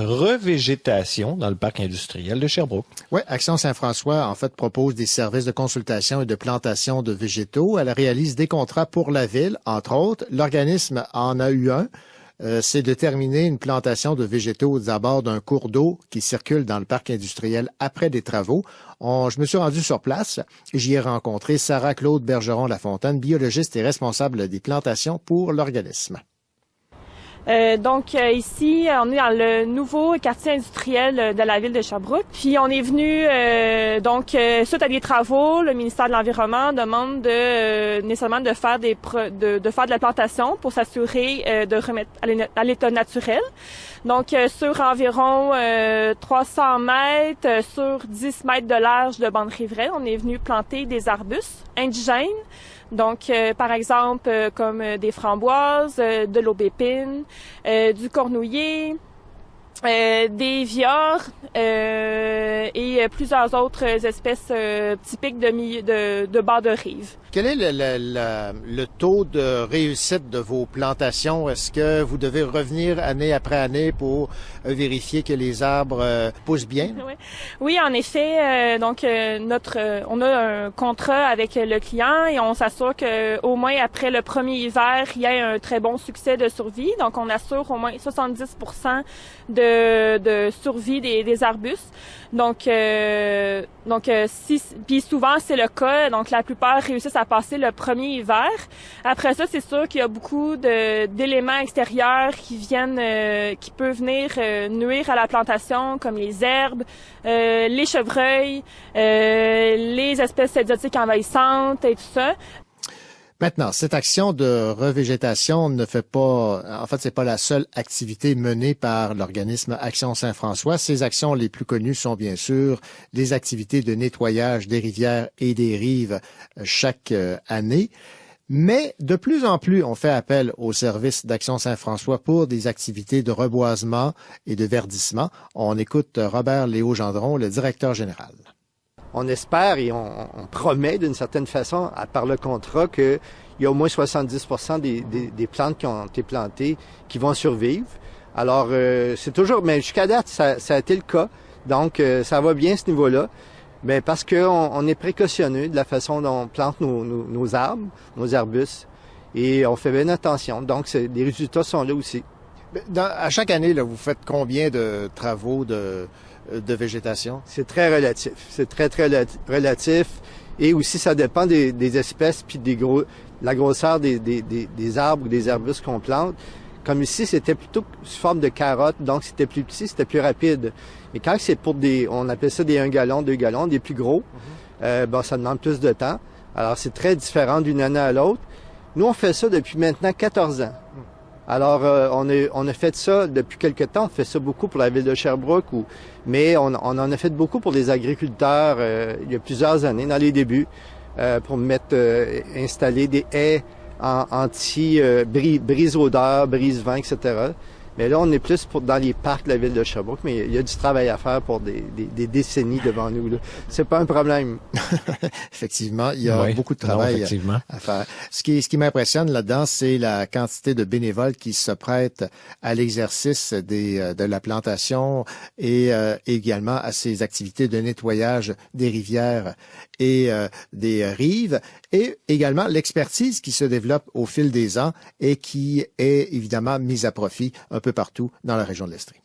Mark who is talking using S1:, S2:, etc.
S1: revégétation dans le parc industriel de Sherbrooke.
S2: Oui, Action Saint-François, en fait, propose des services de consultation et de plantation de végétaux. Elle réalise des contrats pour la ville, entre autres. L'organisme en a eu un. C'est de terminer une plantation de végétaux aux abords d'un cours d'eau qui circule dans le parc industriel après des travaux. Je me suis rendu sur place et j'y ai rencontré Sarah-Claude Bergeron-Lafontaine, biologiste et responsable des plantations pour l'organisme.
S3: Ici, on est dans le nouveau quartier industriel de la ville de Sherbrooke. Puis on est venu, suite à des travaux, le ministère de l'Environnement demande nécessairement de faire de faire de la plantation pour s'assurer de remettre à l'état naturel. Donc, sur environ 300 mètres, sur 10 mètres de large de bande riveraine, on est venu planter des arbustes indigènes. Donc, par exemple, comme des framboises, de l'aubépine, du cornouiller, des viors et plusieurs autres espèces typiques de bord de rive.
S2: Quel est le taux de réussite de vos plantations? Est-ce que vous devez revenir année après année pour vérifier que les arbres poussent bien?
S3: Oui, en effet. On a un contrat avec le client et on s'assure qu'au moins après le premier hiver, il y a un très bon succès de survie. Donc, on assure au moins 70% de survie des arbustes. Puis souvent c'est le cas. Donc, la plupart réussissent à passer le premier hiver. Après ça, c'est sûr qu'il y a beaucoup d'éléments extérieurs qui peuvent venir nuire à la plantation, comme les herbes, les chevreuils, les espèces exotiques envahissantes et tout ça.
S2: Maintenant, cette action de revégétation c'est pas la seule activité menée par l'organisme Action Saint-François. Ces actions les plus connues sont bien sûr les activités de nettoyage des rivières et des rives chaque année. Mais de plus en plus, on fait appel au service d'Action Saint-François pour des activités de reboisement et de verdissement. On écoute Robert Léo-Gendron, le directeur général.
S4: On espère et on promet d'une certaine façon, par le contrat, qu'il y a au moins 70% des plantes qui ont été plantées qui vont survivre. Alors, c'est toujours, mais jusqu'à date, ça a été le cas. Donc, ça va bien à ce niveau-là. Mais parce qu'on est précautionneux de la façon dont on plante nos arbres, nos arbustes, et on fait bien attention. Donc, les résultats sont là aussi.
S2: À chaque année, là, vous faites combien de travaux de végétation?
S4: C'est très relatif. C'est très, très relatif. Et aussi, ça dépend des espèces puis la grosseur des arbres ou des arbustes qu'on plante. Comme ici, c'était plutôt sous forme de carottes, donc c'était plus petit, c'était plus rapide. Mais quand c'est pour on appelle ça des 1 gallon, 2 gallons, des plus gros, ça demande plus de temps. Alors, c'est très différent d'une année à l'autre. Nous, on fait ça depuis maintenant 14 ans. Alors, on a fait ça depuis quelque temps. On fait ça beaucoup pour la ville de Sherbrooke, mais on en a fait beaucoup pour les agriculteurs il y a plusieurs années, dans les débuts, pour installer des haies brise-odeur, brise-vent, etc. Mais là, on est plus dans les parcs de la ville de Sherbrooke, mais il y a du travail à faire pour des décennies devant nous, là. C'est pas un problème.
S2: Effectivement, il y a beaucoup de travail à faire. Ce qui m'impressionne là-dedans, c'est la quantité de bénévoles qui se prêtent à l'exercice de la plantation et également à ces activités de nettoyage des rivières et des rives, et également l'expertise qui se développe au fil des ans et qui est évidemment mise à profit un peu partout dans la région de l'Estrie.